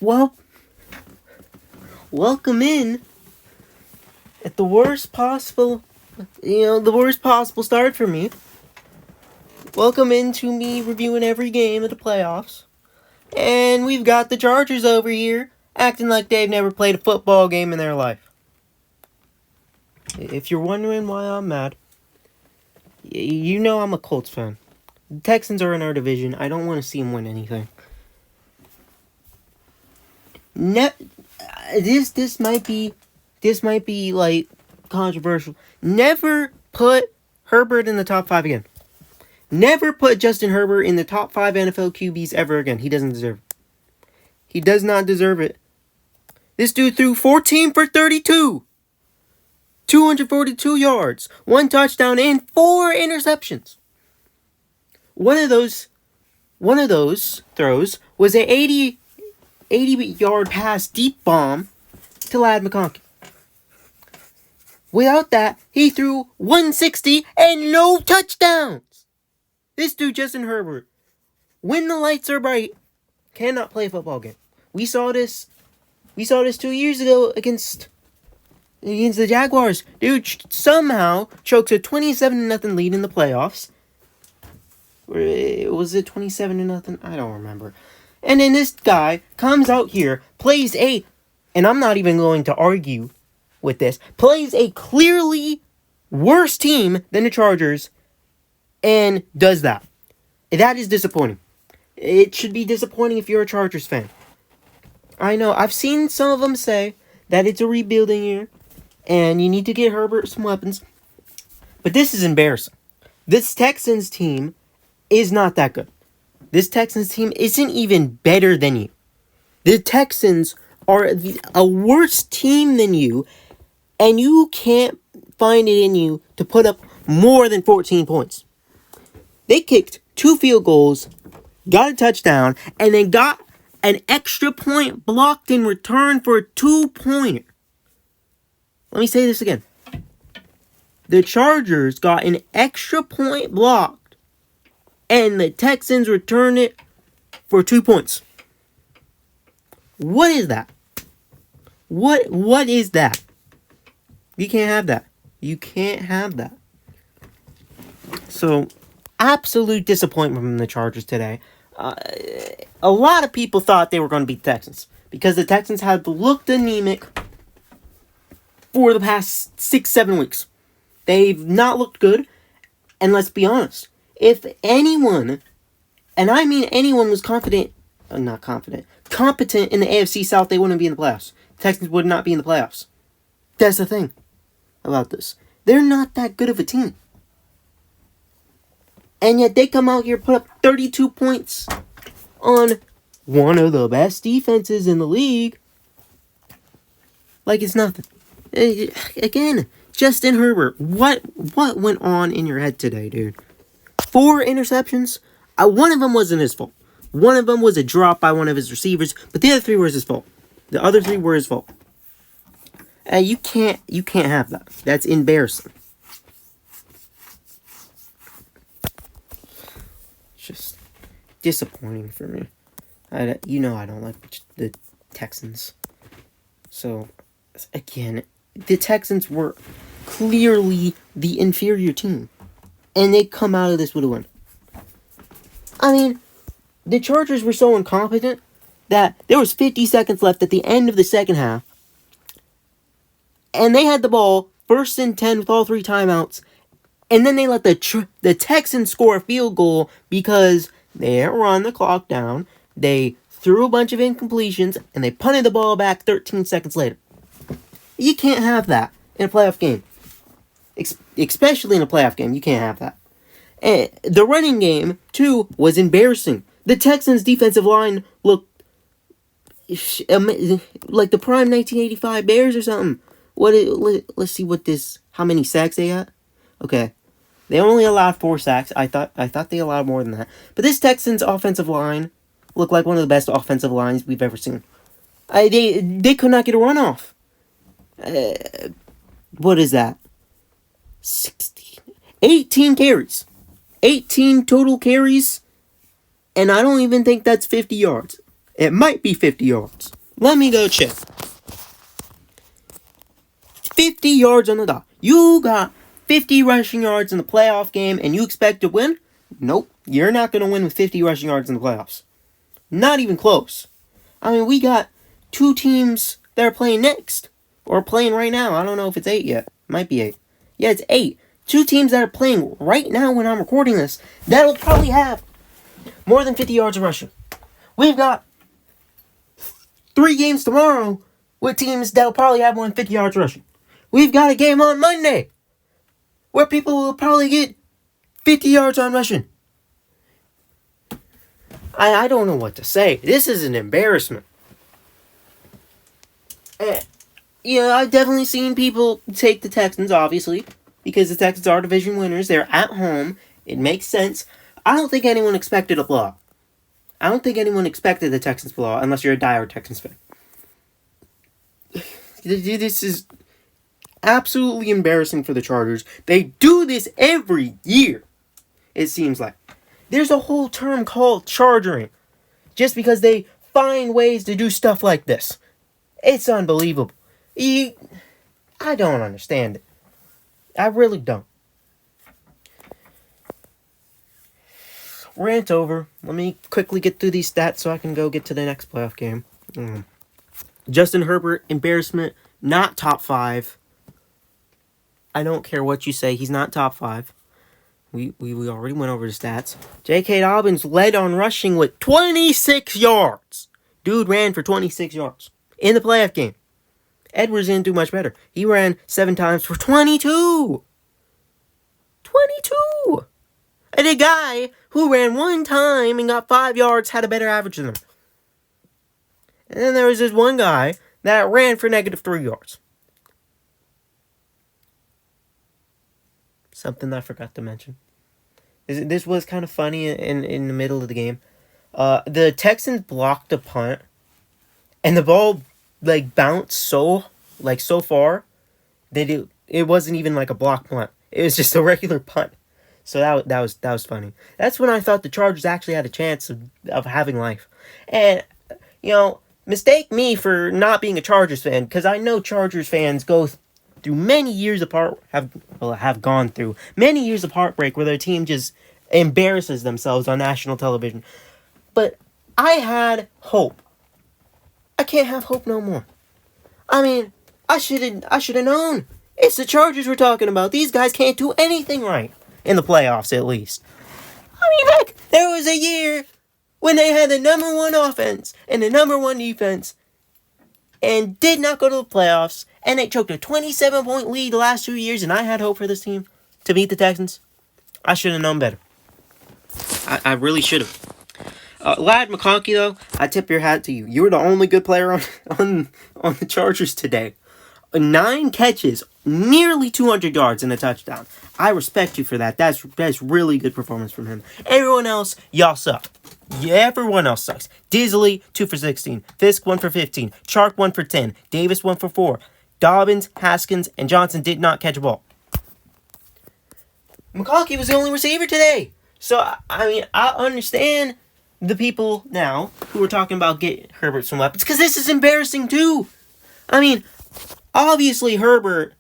Well, welcome in at the worst possible, start for me. Welcome into me reviewing every game of the playoffs. And we've got the Chargers over here acting like they've never played a football game in their life. If you're wondering why I'm mad, you know I'm a Colts fan. The Texans are in our division. I don't want to see them win anything. This might be like controversial. Never put Herbert in the top 5 again. Never put Justin Herbert in the top 5 NFL QBs ever again. He doesn't deserve it. He does not deserve it. This dude threw 14 for 32. 242 yards, 1 touchdown, and 4 interceptions. One of those throws was an 80-yard pass deep bomb to Ladd McConkey. Without that, he threw 160 and no touchdowns. This dude, Justin Herbert, when the lights are bright, cannot play a football game. We saw this 2 years ago against the Jaguars. Dude somehow chokes a 27-0 lead in the playoffs. Was it 27-0? I don't remember. And then this guy comes out here, and I'm not even going to argue with this, plays a clearly worse team than the Chargers, and does that. That is disappointing. It should be disappointing if you're a Chargers fan. I know, I've seen some of them say that it's a rebuilding year, and you need to get Herbert some weapons. But this is embarrassing. This Texans team is not that good. This Texans team isn't even better than you. The Texans are a worse team than you, and you can't find it in you to put up more than 14 points. They kicked 2 field goals, got a touchdown, and then got an extra point blocked in return for a 2-pointer. Let me say this again. The Chargers got an extra point blocked, and the Texans returned it for 2 points. What is that? What is that? You can't have that. You can't have that. So, absolute disappointment from the Chargers today. A lot of people thought they were going to beat the Texans because the Texans had looked anemic for the past 6-7 weeks. They've not looked good, and let's be honest, if anyone, and I mean anyone, was competent in the AFC South, they wouldn't be in the playoffs. The Texans would not be in the playoffs. That's the thing about this. They're not that good of a team. And yet they come out here, put up 32 points on one of the best defenses in the league. Like it's nothing. Again, Justin Herbert, what went on in your head today, dude? 4 interceptions. One of them wasn't his fault. One of them was a drop by one of his receivers, but the other 3 were his fault. The other 3 were his fault. You can't have that. That's embarrassing. Just disappointing for me. I don't like the Texans. So, again, the Texans were clearly the inferior team. And they come out of this with a win. I mean, the Chargers were so incompetent that there was 50 seconds left at the end of the second half. And they had the ball, 1st and 10 with all 3 timeouts. And then they let the Texans score a field goal because they didn't run the clock down. They threw a bunch of incompletions, and they punted the ball back 13 seconds later. You can't have that in a playoff game. Especially in a playoff game, you can't have that. And the running game, too, was embarrassing. The Texans' defensive line looked like the prime 1985 Bears or something. Let's see how many sacks they got. Okay. They only allowed 4 sacks. I thought they allowed more than that. But this Texans offensive line looked like one of the best offensive lines we've ever seen. They could not get a run off. What is that? 18 carries. 18 total carries. And I don't even think that's 50 yards. It might be 50 yards. Let me go check. 50 yards on the dot. You got 50 rushing yards in the playoff game and you expect to win? Nope. You're not going to win with 50 rushing yards in the playoffs. Not even close. I mean, we got 2 teams that are playing next. Or playing right now. I don't know if it's 8 yet. Might be 8. Yeah, it's 8. 2 teams that are playing right now when I'm recording this. That'll probably have more than 50 yards of rushing. We've got 3 games tomorrow with teams that'll probably have more than 50 yards rushing. We've got a game on Monday where people will probably get 50 yards on rushing. I don't know what to say. This is an embarrassment. I've definitely seen people take the Texans, obviously, because the Texans are division winners. They're at home. It makes sense. I don't think anyone expected a blowout. I don't think anyone expected the Texans blowout, unless you're a diehard Texans fan. This is absolutely embarrassing for the Chargers. They do this every year, it seems like. There's a whole term called chargering, just because they find ways to do stuff like this. It's unbelievable. I don't understand it. I really don't. Rant over. Let me quickly get through these stats so I can go get to the next playoff game. Justin Herbert, embarrassment, not top 5. I don't care what you say, he's not top 5. We already went over the stats. J.K. Dobbins led on rushing with 26 yards. Dude ran for 26 yards in the playoff game. Edwards didn't do much better. He ran 7 times for 22. 22! And a guy who ran 1 time and got 5 yards had a better average than him. And then there was this one guy that ran for -3 yards. Something I forgot to mention. This was kind of funny in the middle of the game. The Texans blocked a punt, and the ball bounced so far that it wasn't even like a block punt. It was just a regular punt. So that was funny. That's when I thought the Chargers actually had a chance of having life. And mistake me for not being a Chargers fan, because I know Chargers fans go through many years of have gone through many years of heartbreak where their team just embarrasses themselves on national television. But I had hope. I can't have hope no more. I mean, I should have known. It's the Chargers we're talking about. These guys can't do anything right in the playoffs, at least. I mean, heck, there was a year when they had the number 1 offense and the number 1 defense and did not go to the playoffs, and they choked a 27-point lead the last 2 years, and I had hope for this team to beat the Texans. I should have known better. I really should have. Lad McConkey, though, I tip your hat to you. You were the only good player on the Chargers today. 9 catches, nearly 200 yards and a touchdown. I respect you for that. That's really good performance from him. Everyone else, y'all suck. Yeah, everyone else sucks. Disley, 2 for 16. Fisk, 1 for 15. Chark, 1 for 10. Davis, 1 for 4. Dobbins, Haskins, and Johnson did not catch a ball. McConkey was the only receiver today. So, I mean, I understand the people now who are talking about getting Herbert some weapons, because this is embarrassing too. I mean, obviously Herbert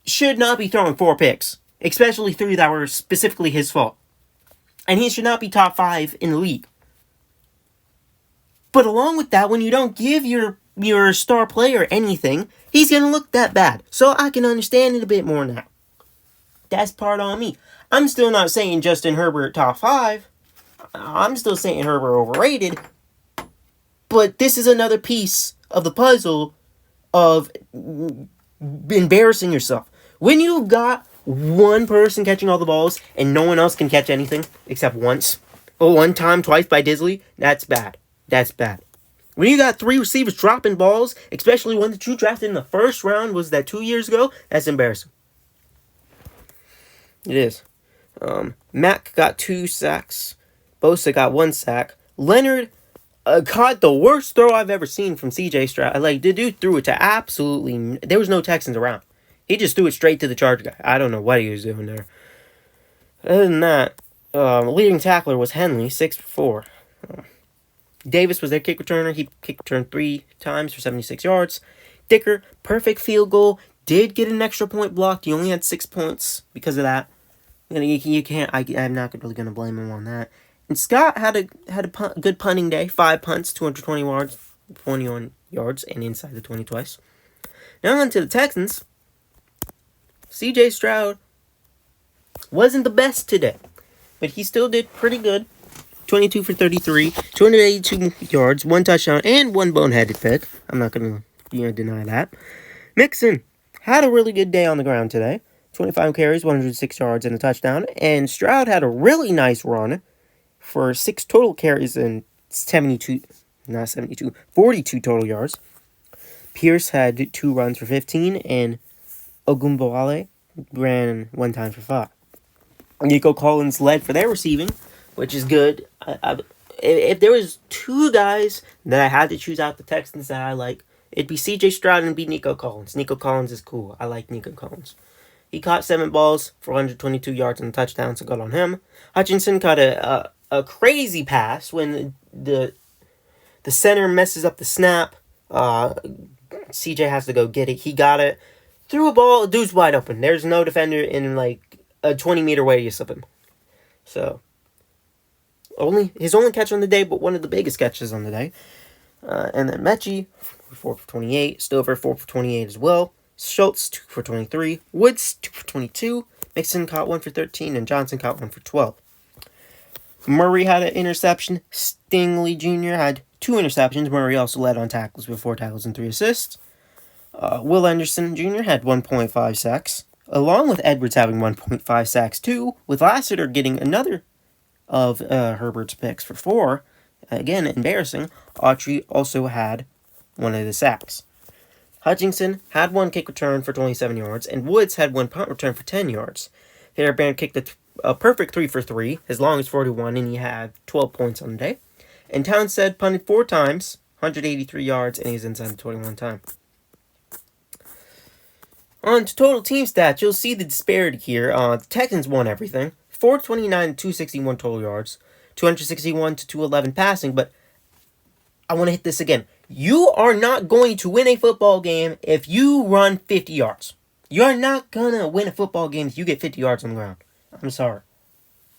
should not be throwing 4 picks, especially 3 that were specifically his fault. And he should not be top 5 in the league. But along with that, when you don't give your star player anything, he's going to look that bad. So I can understand it a bit more now. That's part on me. I'm still not saying Justin Herbert top 5. I'm still saying Herbert overrated. But this is another piece of the puzzle of embarrassing yourself. When you've got one person catching all the balls and no one else can catch anything except once, or 1 time, twice by Disley, that's bad. That's bad. When you got 3 receivers dropping balls, especially one that you drafted in the first round, was that 2 years ago? That's embarrassing. It is. Mack got 2 sacks. Bosa got 1 sack. Leonard caught the worst throw I've ever seen from C.J. Stroud. The dude threw it to absolutely... There was no Texans around. He just threw it straight to the Charger guy. I don't know what he was doing there. Other than that, leading tackler was Henley, 6 for 4. Davis was their kick returner. He kick returned 3 times for 76 yards. Dicker, perfect field goal. Did get an extra point blocked. He only had 6 points because of that. You can't. I'm not really going to blame him on that. And Scott had a good punting day. 5 punts, 220 yards, 21 yards, and inside the 20 twice. Now on to the Texans. C.J. Stroud wasn't the best today, but he still did pretty good. 22 for 33, 282 yards, 1 touchdown, and 1 boneheaded pick. I'm not going to deny that. Mixon had a really good day on the ground today. 25 carries, 106 yards, and a touchdown. And Stroud had a really nice run for 6 total carries and 42 total yards. Pierce had 2 runs for 15, and Ogunbowale ran 1 time for 5. Nico Collins led for their receiving, which is good. If there was 2 guys that I had to choose out the Texans that I like, it'd be C.J. Stroud and it'd be Nico Collins. Nico Collins is cool. I like Nico Collins. He caught 7 balls for 122 yards and a touchdown, so good on him. Hutchinson caught a crazy pass when the center messes up the snap. CJ has to go get it. He got it. Threw a ball. Dude's wide open. There's no defender in like a 20-meter radius of him. So, his only catch on the day, but one of the biggest catches on the day. And then Mechie, 4 for 28. Stover, 4 for 28 as well. Schultz, 2 for 23. Woods, 2 for 22. Mixon caught 1 for 13. And Johnson caught 1 for 12. Murray had an interception. Stingley Jr. had 2 interceptions. Murray also led on tackles with 4 tackles and 3 assists. Will Anderson Jr. had 1.5 sacks, along with Edwards having 1.5 sacks too, with Lassiter getting another of Herbert's picks for 4. Again, embarrassing. Autry also had 1 of the sacks. Hutchinson had 1 kick return for 27 yards, and Woods had 1 punt return for 10 yards. Herbert kicked a perfect 3 for 3, as long as 41, and he had 12 points on the day. And Townsend punted 4 times, 183 yards, and he's inside the 21 time. On to total team stats, you'll see the disparity here. The Texans won everything. 429 to 261 total yards, 261 to 211 passing, but I want to hit this again. You are not going to win a football game if you run 50 yards. You are not going to win a football game if you get 50 yards on the ground. I'm sorry.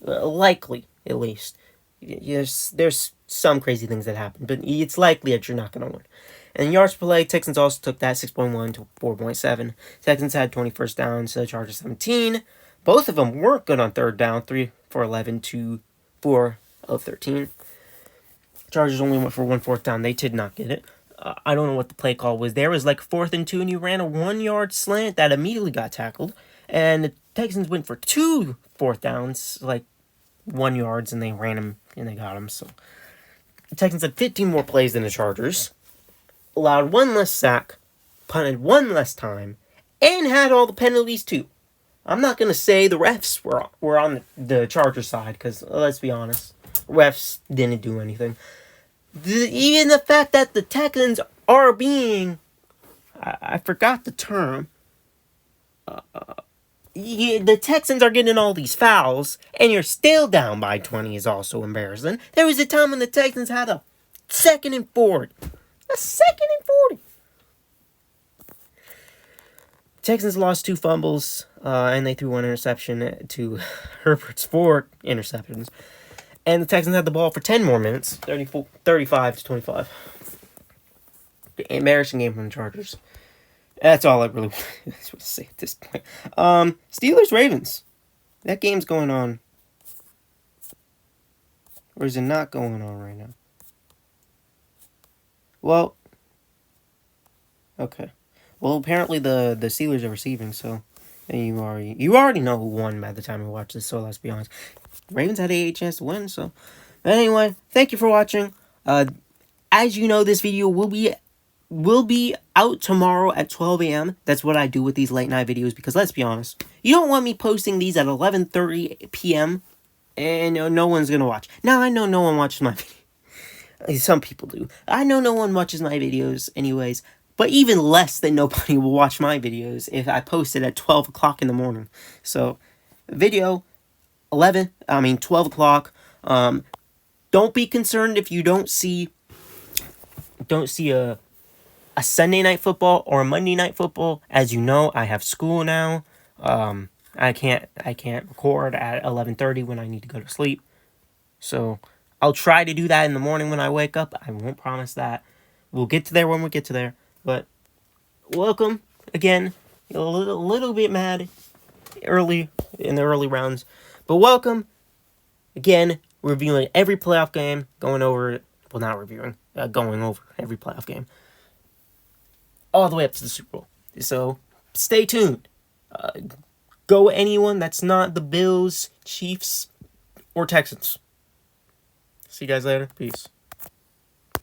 Likely, at least. Yes, there's some crazy things that happen, but it's likely that you're not going to win. And yards per play, Texans also took that 6.1 to 4.7. Texans had 20 first downs, Chargers 17. Both of them weren't good on third down, 3 for 11 to 4 of 13. Chargers only went for 1 fourth down. They did not get it. I don't know what the play call was. There was like 4th and 2, and you ran a 1-yard slant that immediately got tackled. And the Texans went for 2 fourth downs, like 1 yards, and they ran them, and they got them. So the Texans had 15 more plays than the Chargers, allowed 1 less sack, punted 1 less time, and had all the penalties too. I'm not going to say the refs were on the Chargers side, because let's be honest, refs didn't do anything. Even the fact that the Texans are being, I forgot the term, the Texans are getting all these fouls, and you're still down by 20 is also embarrassing. There was a time when the Texans had a 2nd and 40. A 2nd and 40. Texans lost 2 fumbles, and they threw 1 interception to Herbert's 4 interceptions. And the Texans had the ball for 10 more minutes, 35 to 25. The embarrassing game from the Chargers. That's all I really want to say at this point. Steelers-Ravens. That game's going on. Or is it not going on right now? Well, okay. Well, apparently the Steelers are receiving, so you already know who won by the time you watch this, so let's be honest. Ravens had a chance to win, so. But anyway, thank you for watching. As you know, this video will be out tomorrow at 12 a.m. That's what I do with these late night videos, because let's be honest, you don't want me posting these at 11:30 p.m. and no one's gonna watch. Now, I know no one watches my video. Some people do. I know no one watches my videos anyways, but even less than nobody will watch my videos if I post it at 12 o'clock in the morning. So, video 12 o'clock. Don't be concerned if you don't see a Sunday night football or a Monday night football. As you know, I have school now. I can't record at 11:30 when I need to go to sleep. So I'll try to do that in the morning when I wake up. I won't promise that. We'll get to there when we get to there. But welcome again. A little bit mad early in the early rounds, but welcome again. Reviewing every playoff game, going over every playoff game, all the way up to the Super Bowl. So stay tuned. Go anyone that's not the Bills, Chiefs, or Texans. See you guys later. Peace.